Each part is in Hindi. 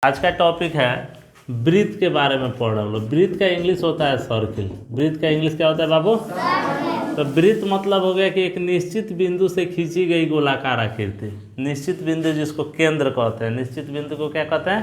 आज का टॉपिक है वृत्त के बारे में पढ़ रहे हम लोग। वृत्त का इंग्लिश होता है सर्किल। वृत्त का इंग्लिश क्या होता है बाबू? तो वृत्त मतलब हो गया कि एक निश्चित बिंदु से खींची गई गोलाकार आकृति। निश्चित बिंदु जिसको केंद्र कहते हैं। निश्चित बिंदु को क्या कहते हैं?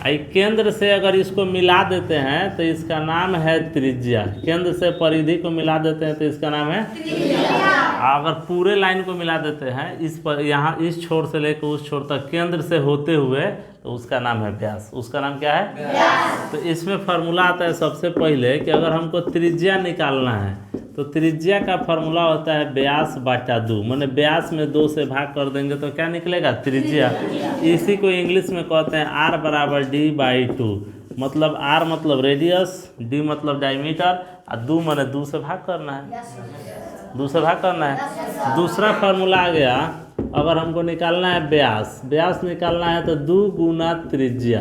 आई केंद्र से अगर इसको मिला देते हैं तो इसका नाम है त्रिज्या। केंद्र से परिधि को मिला देते हैं तो इसका नाम है त्रिज्या। अगर पूरे लाइन को मिला देते हैं इस पर, यहाँ इस छोर से लेकर उस छोर तक केंद्र से होते हुए, तो उसका नाम है व्यास। उसका नाम क्या है? व्यास। तो इसमें फार्मूला आता है सबसे पहले कि अगर हमको त्रिज्या निकालना है तो त्रिज्या का फार्मूला होता है व्यास बाटा 2। मैंने व्यास में 2 से भाग कर देंगे तो क्या निकलेगा? त्रिज्या। इसी को इंग्लिश में कहते हैं R बराबर D/2। मतलब R मतलब रेडियस, D मतलब डायमीटर और 2 मैंने 2 से भाग करना है। 2 से भाग करना है। दूसरा फार्मूला आ गया, अगर हमको निकालना है व्यास, व्यास निकालना है तो 2 गुना त्रिज्या।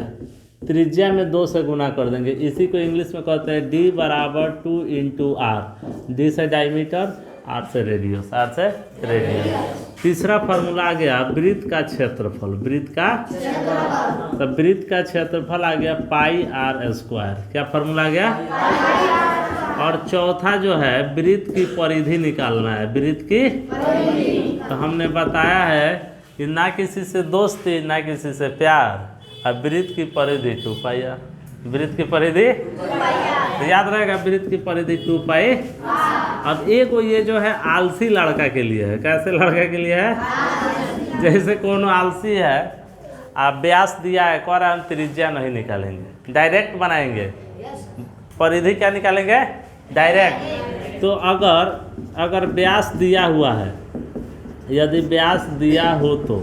त्रिज्या में 2 से गुना कर देंगे। इसी को इंग्लिश में कहते हैं D बराबर 2 × R। D से डायमीटर, R से रेडियस, R से रेडियस। तीसरा फार्मूला आ गया वृत्त का क्षेत्रफल। वृत्त का तो वृत्त का क्षेत्रफल आ गया πr²। क्या फार्मूला आ गया? और चौथा जो है वृत्त की परिधि निकालना है। वृत्त की तो हमने बताया है कि ना किसी से दोस्ती ना किसी से प्यार, और वृत्त की परिधि 2πr। वृत्त की परिधि तो याद रहेगा, वृत्त की परिधि 2π। अब एक ये जो है आलसी लड़का के लिए है। कैसे लड़का के लिए है? जैसे कौन आलसी है, आप व्यास दिया है, कह रहा हम त्रिज्या नहीं निकालेंगे, डायरेक्ट बनाएंगे। परिधि क्या निकालेंगे? डायरेक्ट। तो अगर व्यास दिया हुआ है, यदि व्यास दिया हो तो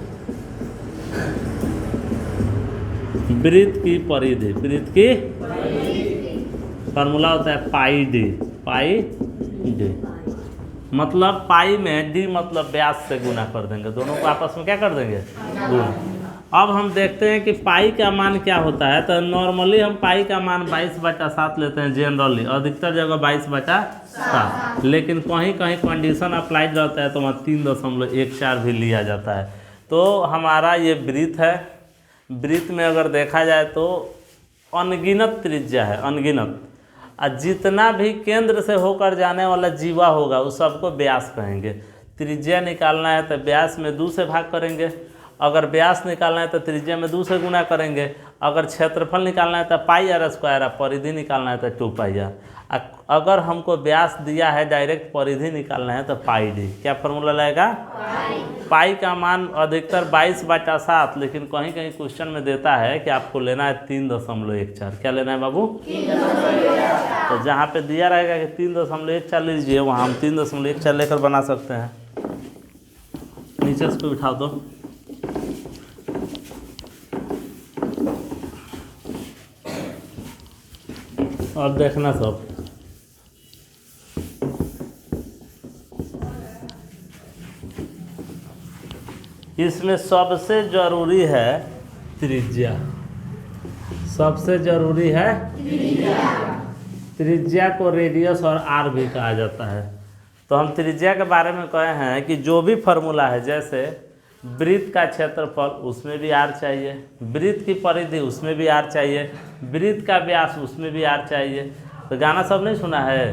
वृत्त की परिधि, वृत्त की फार्मूला होता है πD। πD मतलब पाई में D मतलब व्यास से गुना कर देंगे। दोनों को आपस में क्या कर देंगे? गुना। अब हम देखते हैं कि पाई का मान क्या होता है। तो नॉर्मली हम पाई का मान 22/7 लेते हैं जनरली, अधिकतर जगह 22/7। लेकिन कहीं कहीं कंडीशन अप्लाइड रहता है तो वहाँ 3.14 भी लिया जाता है। तो हमारा ये वृत्त है। वृत्त में अगर देखा जाए तो अनगिनत त्रिज्या है, अनगिनत। और जितना भी केंद्र से होकर जाने वाला जीवा होगा उस सबको व्यास कहेंगे। त्रिज्या निकालना है तो व्यास में 2 से भाग करेंगे। अगर व्यास निकालना है तो त्रिज्या में 2 से गुना करेंगे। अगर क्षेत्रफल निकालना है तो πr², परिधि निकालना है तो 2πr। अगर हमको व्यास दिया है डायरेक्ट परिधि निकालना है तो πD। क्या फार्मूला लगेगा? पाई का मान अधिकतर 22/7, लेकिन कहीं कहीं क्वेश्चन में देता है कि आपको लेना है 3.14। क्या लेना है बाबू? तो जहाँ पे दिया रहेगा कि 3.14 लीजिए, वहाँ हम 3.14 लेकर बना सकते हैं। नीचे से उठा दो। और देखना सब, इसमें सबसे जरूरी है त्रिज्या। सबसे जरूरी है त्रिज्या को रेडियस और R भी कहा जाता है। तो हम त्रिज्या के बारे में कहे हैं कि जो भी फार्मूला है, जैसे वृत्त का क्षेत्रफल उसमें भी R चाहिए, वृत्त की परिधि उसमें भी R चाहिए, वृत्त का व्यास उसमें भी R चाहिए। तो गाना सब नहीं सुना है?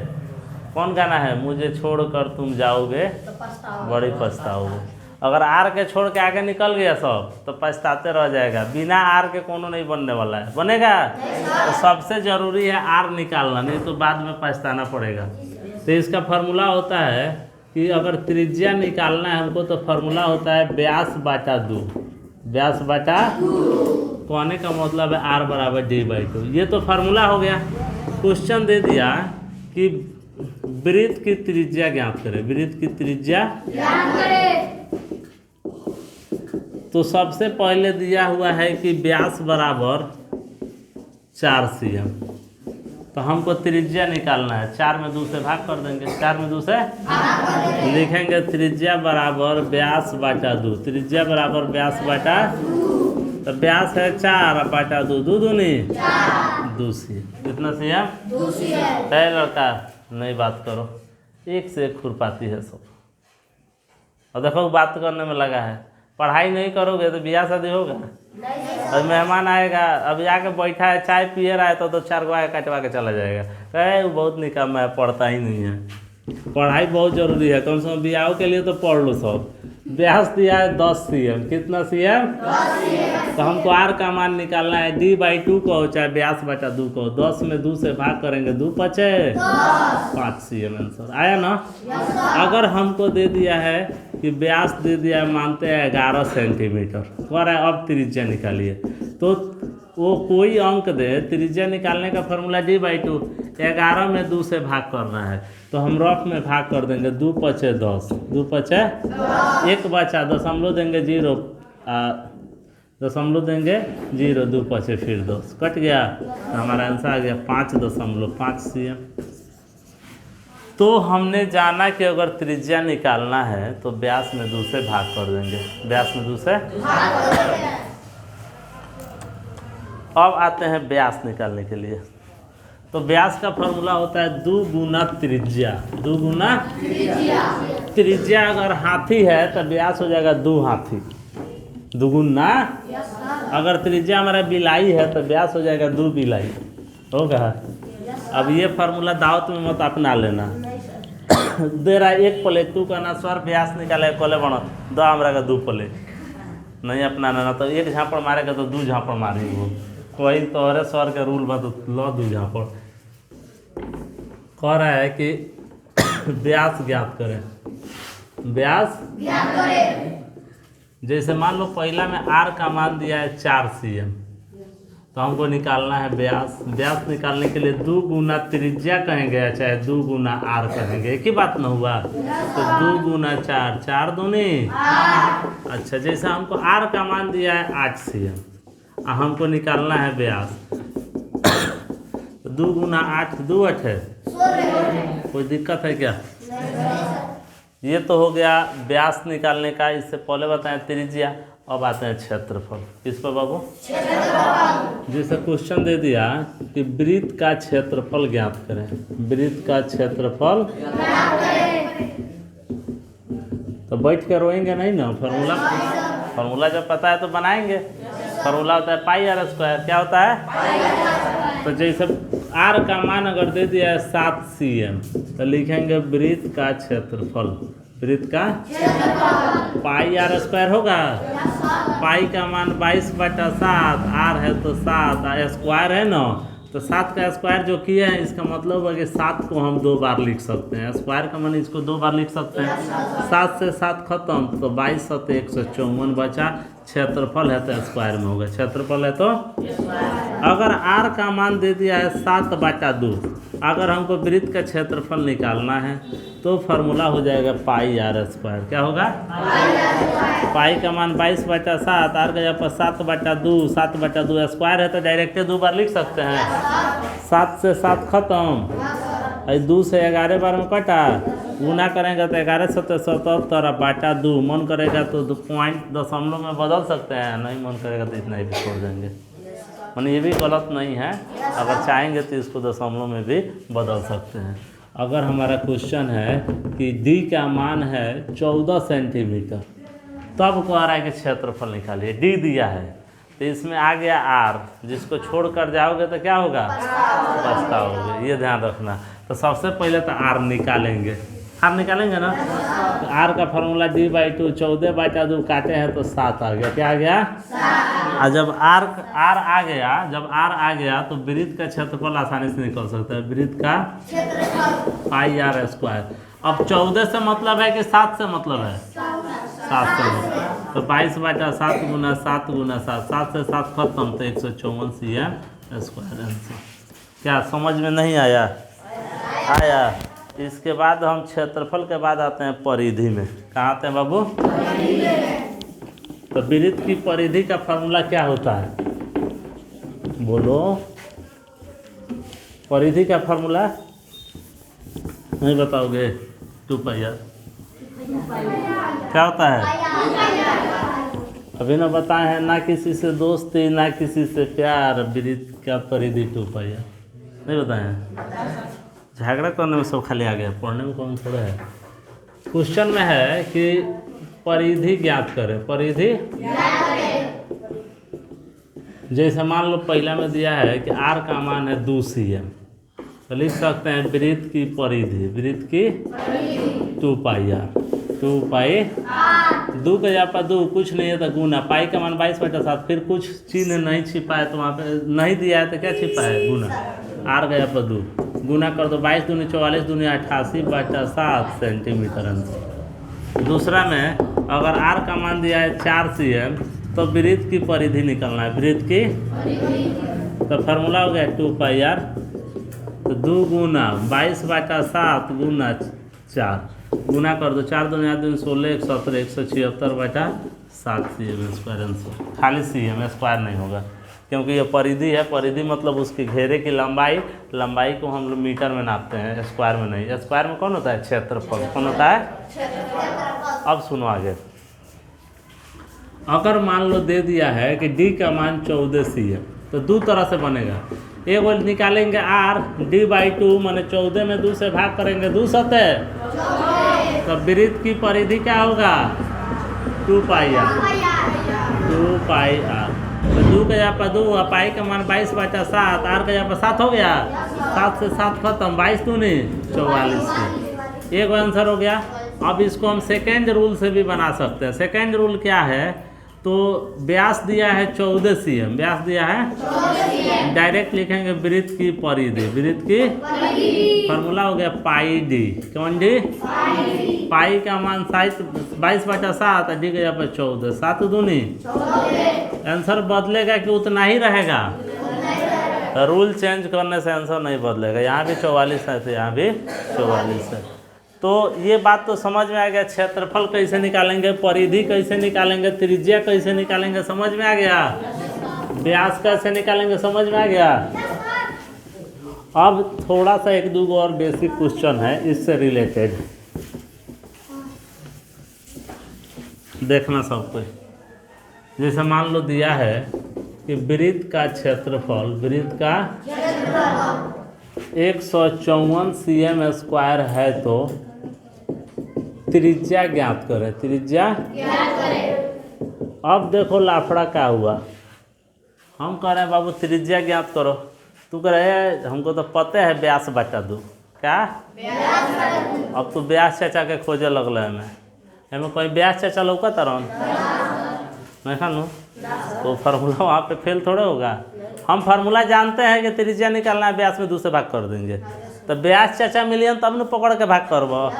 कौन गाना है? मुझे छोड़कर तुम जाओगे बड़ी पछताओगे। अगर R के छोड़ के आगे निकल गया सब तो पछताते रह जाएगा। बिना R के कोनो नहीं बनने वाला है, बनेगा? तो सबसे ज़रूरी है R निकालना, नहीं तो बाद में पछताना पड़ेगा। तो इसका फार्मूला होता है कि अगर त्रिज्या निकालना है हमको तो फार्मूला होता है व्यास बाटा 2। व्यास बाटा कहने का मतलब है R बराबर D/2। ये तो फार्मूला हो गया। क्वेश्चन दे दिया कि वृत्त की त्रिज्या ज्ञात करें। वृत्त की त्रिज्या ज्ञात करें। तो सबसे पहले दिया हुआ है कि व्यास बराबर 4 cm। तो हमको त्रिज्या निकालना है। 4 में 2 से भाग कर देंगे। 4 में 2 से लिखेंगे त्रिज्या बराबर व्यास बाटा 2। त्रिज्या बराबर व्यास बाटा, तो व्यास है 4/2, 2 दूनी 2 cm। कितना cm? 2 cm। है लड़का, नहीं बात करो, एक से एक खुरपाती है सब। और देखो बात करने में लगा है। पढ़ाई नहीं करोगे तो ब्याह शादी होगा? और मेहमान आएगा, अभी आके बैठा है चाय पिए रहा है तो 4 गो आके कटवा के चला जाएगा, कहे वो बहुत निकम्मा है, पढ़ता ही नहीं है। पढ़ाई बहुत जरूरी है, कम से कम ब्याह के लिए तो पढ़ लो सब। ब्यास दिया है 10 CM, कितना CM? 10 तो हमको आर का मान निकालना है, D/2 को चाहे ब्यास बचा 2 को, 10 में 2 से भाग करेंगे, 2 पचे 5 CM आंसर आया ना। अगर हमको दे दिया है कि ब्यास दे दिया है, मानते हैं 11 सेंटीमीटर, कह रहा है अब त्रिज्या निकालिए, तो वो कोई अंक दे, त्रिज्या निकालने का फॉर्मूला D/2, 11 में 2 से भाग करना है, तो हम रफ में भाग कर देंगे, 2 पचे 10, 2 पचे 1 बचा, दशमलव देंगे 0, दशमलव देंगे 0, 2 पचे फिर 10, कट गया, तो हमारा आंसर आ गया 5.5 CM। तो हमने जाना कि अगर त्रिज्या निकालना है तो व्यास में 2 से भाग कर देंगे, व्यास में 2 से। अब आते हैं व्यास निकालने के लिए, तो व्यास का फॉर्मूला होता है 2 गुना त्रिज्या, 2 गुना त्रिज्या अगर हाथी है तो व्यास हो जाएगा 2 हाथी, 2 गुना। अगर त्रिज्या हमारा बिलाई है तो व्यास हो जाएगा 2 बिलाई, होगा। अब ये फार्मूला दावत में मत अपना लेना। दे रहा है 1 प्लेट, तू कहना सर व्यास निकाले कोले बनो, दो हमरा का 2 प्लेट, नहीं अपनाना ना, तो 1 झापड़ मारेगा तो 2 झापड़ मारेंगे, वो कोई तोहरे सर के रूल बा तो लो 2 झापड़। कह रहा है कि व्यास ज्ञात करें, व्यास ज्ञात करें। जैसे मान लो पहला में आर का मान दिया है 4 CM, तो हमको निकालना है व्यास। व्यास निकालने के लिए 2 गुना त्रिज्या कहेंगे, चाहे 2 गुना आर कहेंगे, एक ही बात ना हुआ, तो 2 गुना 4, 4 दूनी 8। अच्छा, जैसे हमको आर का मान दिया है 8 CM, हमको निकालना है व्यास, 2 गुना 8 2 8 है, कोई दिक्कत है क्या? ये तो हो गया व्यास निकालने का। इससे पहले बताएं त्रिज्या, अब आते हैं क्षेत्रफल। किस पर बाबू? जैसे क्वेश्चन दे दिया कि वृत्त का क्षेत्रफल ज्ञात करें, वृत्त का क्षेत्रफल, तो बैठ के रोएंगे नहीं ना, फार्मूला जब पता है तो बनाएंगे। फार्मूला होता है πr², क्या होता है? तो जैसे आर का मान अगर दे दिया है 7 CM, तो लिखेंगे वृत्त का क्षेत्रफल, वृत्त का πr² होगा। पाई का मान 22/7, आर है तो 7, स्क्वायर है ना, तो 7 का स्क्वायर जो किए हैं, इसका मतलब है कि 7 को हम 2 बार लिख सकते हैं, स्क्वायर का मान इसको 2 बार लिख सकते हैं। 7 से 7 खत्म, तो 22 7 154 बचा, क्षेत्रफल है तो स्क्वायर में होगा, क्षेत्रफल है तो। अगर आर का मान दे दिया है 7/2, अगर हमको वृत्त का क्षेत्रफल निकालना है तो फार्मूला हो जाएगा πr², क्या होगा? पाई का मान 22/7, आर का जगह पर 7/2, 7/2 स्क्वायर है तो डायरेक्ट 2 बार लिख सकते हैं। 7 से 7 खत्म, 2 से 11 बार में कटा, गुना करेंगे तो 11 7 77/2, मन करेगा तो 2 पॉइंट दशमलव में बदल सकते हैं, नहीं मन करेगा तो इतना ही भी छोड़ देंगे। माने ये भी गलत नहीं है, अगर चाहेंगे तो इसको दशमलव में भी बदल सकते हैं। अगर हमारा क्वेश्चन है कि डी का मान है 14 सेंटीमीटर, तब कह रहा है कि क्षेत्रफल निकालिए, डी दिया है तो इसमें आ गया आर, जिसको छोड़ कर जाओगे तो क्या होगा? बचता होगा, ये ध्यान रखना। तो सबसे पहले तो आर निकालेंगे, आर निकालेंगे ना, तो आर का फार्मूला D/2, 14/2 काटे हैं तो 7 आ गया, क्या आ गया? और जब आर आ गया, जब आर आ गया तो वृत्त का क्षेत्रफल आसानी से निकल सकता है, वृत्त का πr²। अब 14 से मतलब है कि 7 से मतलब है? 7 से मतलब, तो 22/7 गुना 7 गुना 7, 7 से 7 खत्म, तो 154 CM²। आंसर क्या समझ में नहीं आया? आया। इसके बाद हम क्षेत्रफल के बाद आते हैं परिधि में। कहाँ आते हैं बाबू? तो वृत्त की परिधि का फार्मूला क्या होता है? बोलो, परिधि का फार्मूला नहीं बताओगे? 2πr क्या होता है? अभी ना बताए हैं, ना किसी से दोस्ती ना किसी से प्यार, वृत्त का परिधि 2πr नहीं बताए हैं। झगड़ा करने में सब खाली आ गया, पढ़ने में कौन थोड़ा है। क्वेश्चन में है कि परिधि ज्ञात करें, परिधि जैसे मान लो पहला में दिया है कि आर का मान है 2 cm, तो लिख सकते हैं वृत्त की परिधि, वृत्त की 2 पाई आर, 2 पाई 2 का यहाँ पर 2 कुछ नहीं है तो गुना, पाई का मान 22/7, फिर कुछ चिन्ह नहीं छिपा है तो वहाँ पे नहीं दिया है तो क्या छिपा है गुना, आर का यहाँ पर 2 गुना कर दो, 22 दूनी 44 दूनी 88/7 सेंटीमीटर आंसर। दूसरा में अगर आर का मान दिया है 4 cm तो वृत्त की परिधि निकलना है, वृत्त की, तो फार्मूला हो गया 2 पाई आर, तो 2 गुना 22/7 गुना 4 गुना कर दो, 4 दूनी 8 दूनी 16 117 176/7 cm² आंसर। खाली cm स्क्वायर नहीं होगा क्योंकि ये परिधि है, परिधि मतलब उसके घेरे की लंबाई, लंबाई को हम लोग मीटर में नापते हैं, स्क्वायर में नहीं। स्क्वायर में कौन होता है? क्षेत्रफल। कौन होता है? अब सुनो आगे। अगर मान लो दे दिया है कि d का मान 14 cm, तो दो तरह से बनेगा। एक बार निकालेंगे r, d/2 माने 14 में 2 से भाग करेंगे, 2 सतह, तो वृत्त की परिधि क्या होगा? 2 पाई आर, 2 पाई आर। तो 2 का यहाँ पर 2 हुआ, पाई का मान 22/7, आर का यहाँ पर 7 हो गया, 7 से 7 खत्म, 22 दूनी 44। एक आंसर हो गया। अब इसको हम सेकेंड रूल से भी बना सकते हैं। सेकेंड रूल क्या है? तो व्यास दिया है 14 cm, व्यास दिया है, डायरेक्ट लिखेंगे वृत्त की परिधि, वृत्त की फार्मूला हो गया पाई डी। कौन डी? पाई का मान 22/7, डी का यहाँ पर 14, 7 दूनी, आंसर बदलेगा कि उतना ही रहेगा? रूल चेंज करने से आंसर नहीं बदलेगा। यहाँ भी 44 है तो यहाँ भी 44 है। तो ये बात तो समझ में आ गया। क्षेत्रफल कैसे निकालेंगे, परिधि कैसे निकालेंगे, त्रिज्या कैसे निकालेंगे, समझ में आ गया। व्यास कैसे निकालेंगे, समझ में आ गया। अब थोड़ा सा 1-2 और बेसिक क्वेश्चन है इससे रिलेटेड, देखना सब कुछ। जैसे मान लो दिया है कि वृत्त का क्षेत्रफल, वृत्त का 154 cm² है, तो त्रिज्या ज्ञात करें, त्रिज्या ज्ञात करें। अब देखो लाफड़ा क्या हुआ। हम कह रहे हैं बाबू त्रिज्या ज्ञात करो, तू कह रहे हैं हमको तो पता है व्यास बटा 2, क्या अब तू व्यास चाचा के खोजे लगल है। हमें कोई व्यास चाचा लौका तरन नहीं खानू, तो फार्मूला वहाँ पे फेल थोड़े होगा। हम फार्मूला जानते हैं कि त्रिज्या निकालना है, व्यास में 2 से भाग कर देंगे, तो व्यास चाचा मिलियन तब न पकड़ के भाग करबो,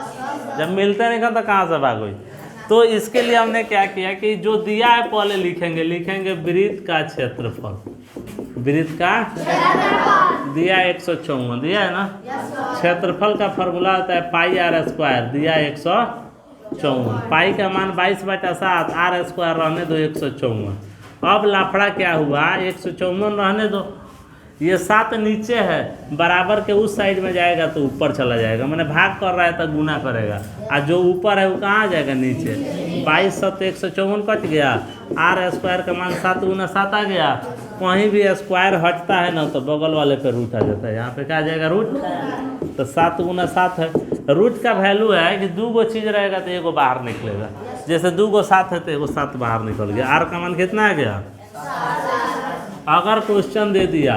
जब मिलते नहीं तो कहाँ से भाग हुई। तो इसके लिए हमने क्या किया कि जो दिया है पहले लिखेंगे, लिखेंगे वृत्त का क्षेत्रफल, वृत्त का दिया 154 दिया है ना, क्षेत्रफल का फार्मूला होता है पाई आर स्क्वायर, दिया 154, पाई का मान 22/7, आर स्क्वायर रहने दो 154। अब लाफड़ा क्या हुआ, 154 रहने दो, ये 7 नीचे है, बराबर के उस साइड में जाएगा तो ऊपर चला जाएगा, मैंने भाग कर रहा है तो गुना करेगा, और जो ऊपर है वो कहाँ आ जाएगा? नीचे। 22 7 154 कट गया, आर स्क्वायर का मान 7 गुना 7 आ गया। कहीं भी स्क्वायर हटता है ना तो बगल वाले पे रूट आ जाता है, यहाँ पे क्या आ जाएगा? रूट। तो 7 गुना 7 है। रूट का वैल्यू है कि 2 गो चीज़ रहेगा तो 1 बाहर निकलेगा, जैसे 2 गो 7 है तो 1 7 बाहर निकल गया। आर का मान कितना आ गया? अगर क्वेश्चन दे दिया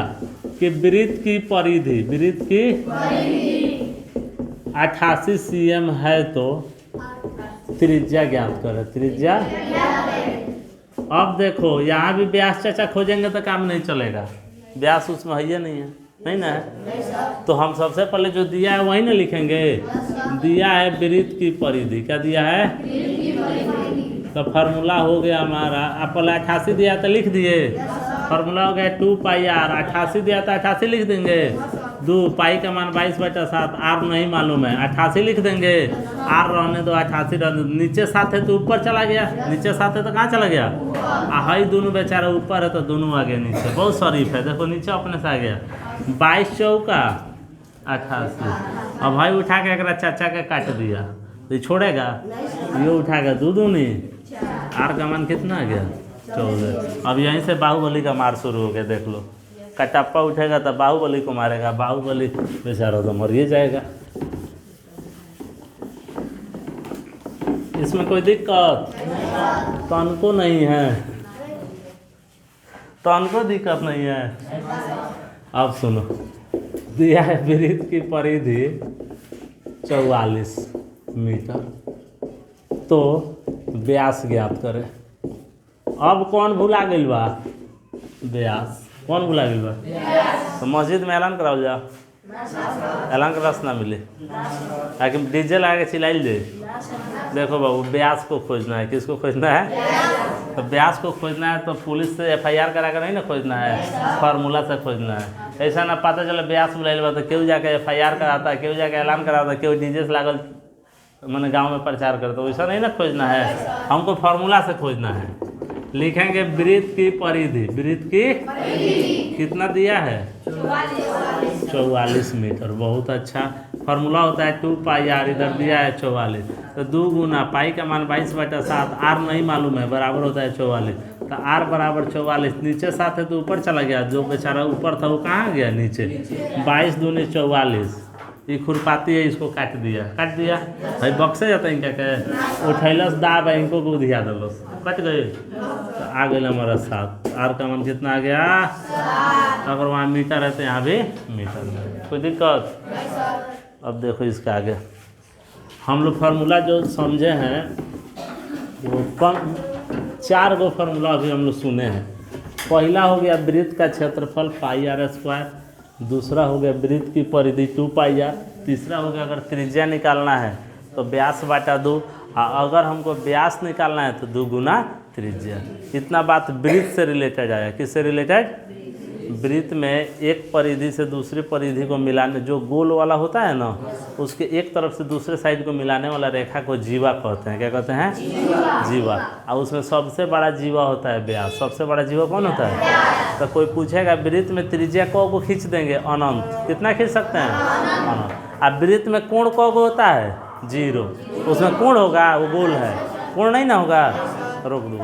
कि वृत्त की परिधि, वृत्त की 88 cm है तो त्रिज्या ज्ञात करें, त्रिज्या। अब देखो यहाँ भी व्यास चाचा खोजेंगे तो काम नहीं चलेगा, व्यास उसमें है नहीं है, नहीं ना है। तो हम सबसे पहले जो दिया है वही ना लिखेंगे, दिया है वृत्त की परिधि, क्या दिया है? तो फार्मूला हो गया हमारा, आप पहले 88 दिया तो लिख दिए, फार्मूला हो गया 2 पाई आर, 88 दिया तो 88 लिख देंगे, 2 पाई का मान 22/7, आर नहीं मालूम है 88 लिख देंगे, आर रहने दो 88 रहने दो, नीचे 7 है तो ऊपर चला गया, नीचे 7 है तो कहाँ चला गया? हाई दोनों बेचारा ऊपर है तो दोनों आ गए नीचे, बहुत शरीफ है, देखो नीचे अपने से आ गया। 22 चौका 88। अब भाई उठा के एक चाचा के काट दिया तो छोड़ेगा, ये उठा के 2 दूनी, आर का मान कितना आ गया? 14। अब यहीं से बाहुबली का मार शुरू हो गया, देख लो, कटप्पा उठेगा तो बाहुबली को मारेगा, बाहुबली बेचारा तो मर ही जाएगा। इसमें कोई दिक्कत तो उनको नहीं है। तो उनको दिक्कत नहीं है। अब सुनो, दिया है वृत्त की परिधि 44 मीटर, तो व्यास ज्ञात करें। अब कौन भुला गइल बा? व्यास। कौन भुला गइल बा? तो मस्जिद में ऐलान कराओ जा, ऐलान का रस ना मिले, ताकि डीजे लगा के चिल्लाइल दे। देखो बाबू, व्यास को खोजना है। किसको खोजना है? तो व्यास को खोजना है तो पुलिस से FIR करा कर नहीं ना खोजना है, फार्मूला से खोजना है। ऐसा ना पता चले व्यास बुलाइल बा तो क्यों जाके FIR कराता है, क्यों जाके ऐलान कराता है, क्यों डीजे से लागल मैंने गांव में प्रचार करता, तो वैसा नहीं ना खोजना है, हमको फार्मूला से खोजना है। लिखेंगे वृत्त की परिधि, वृत्त की कितना दिया है? 44 मीटर। बहुत अच्छा। फार्मूला होता है 2 पाई आर, इधर दिया है 44, तो 2 गुना पाई का मान 22/7, आर नहीं मालूम है, बराबर होता है 44, तो आर बराबर 44। नीचे 7 है तो ऊपर चला गया, जो बेचारा ऊपर था वो कहाँ गया? नीचे। 22 दूनी 44। ये खुरपाती है, इसको काट दिया भाई, बक्से जाता है इनका क्या उठैलस दाब है, इनको को दिया दलस, कट गए तो आ गए हमारा 7। आर का मान कितना आ गया? अगर वहाँ मीटर है तो यहाँ भी मीटर में, कोई दिक्कत? अब देखो इसके आगे हम लोग फार्मूला जो समझे हैं वो 4 गो फार्मूला अभी हम लोग सुने हैं। पहला हो गया वृत्त का क्षेत्रफल πr², दूसरा हो गया वृत्त की परिधि 2 पाई आर, तीसरा हो गया अगर त्रिज्या निकालना है तो व्यास बटा 2, अगर हमको व्यास निकालना है तो 2 गुना त्रिज्या। इतना बात वृत्त से रिलेटेड आया। किससे रिलेटेड? वृत्त में एक परिधि से दूसरी परिधि को मिलाने, जो गोल वाला होता है ना, उसके एक तरफ से दूसरे साइड को मिलाने वाला रेखा को जीवा कहते हैं। क्या कहते हैं? जीवा। और उसमें सबसे बड़ा जीवा होता है व्यास। सबसे बड़ा जीवा कौन होता है? तो कोई पूछेगा वृत्त में त्रिज्या को खींच देंगे? अनंत। कितना खींच सकते हैं? अनंत। अब वृत्त में कोण को होता है? 0। उसमें कोण होगा, वो गोल है, कोण नहीं ना होगा। रोक दो।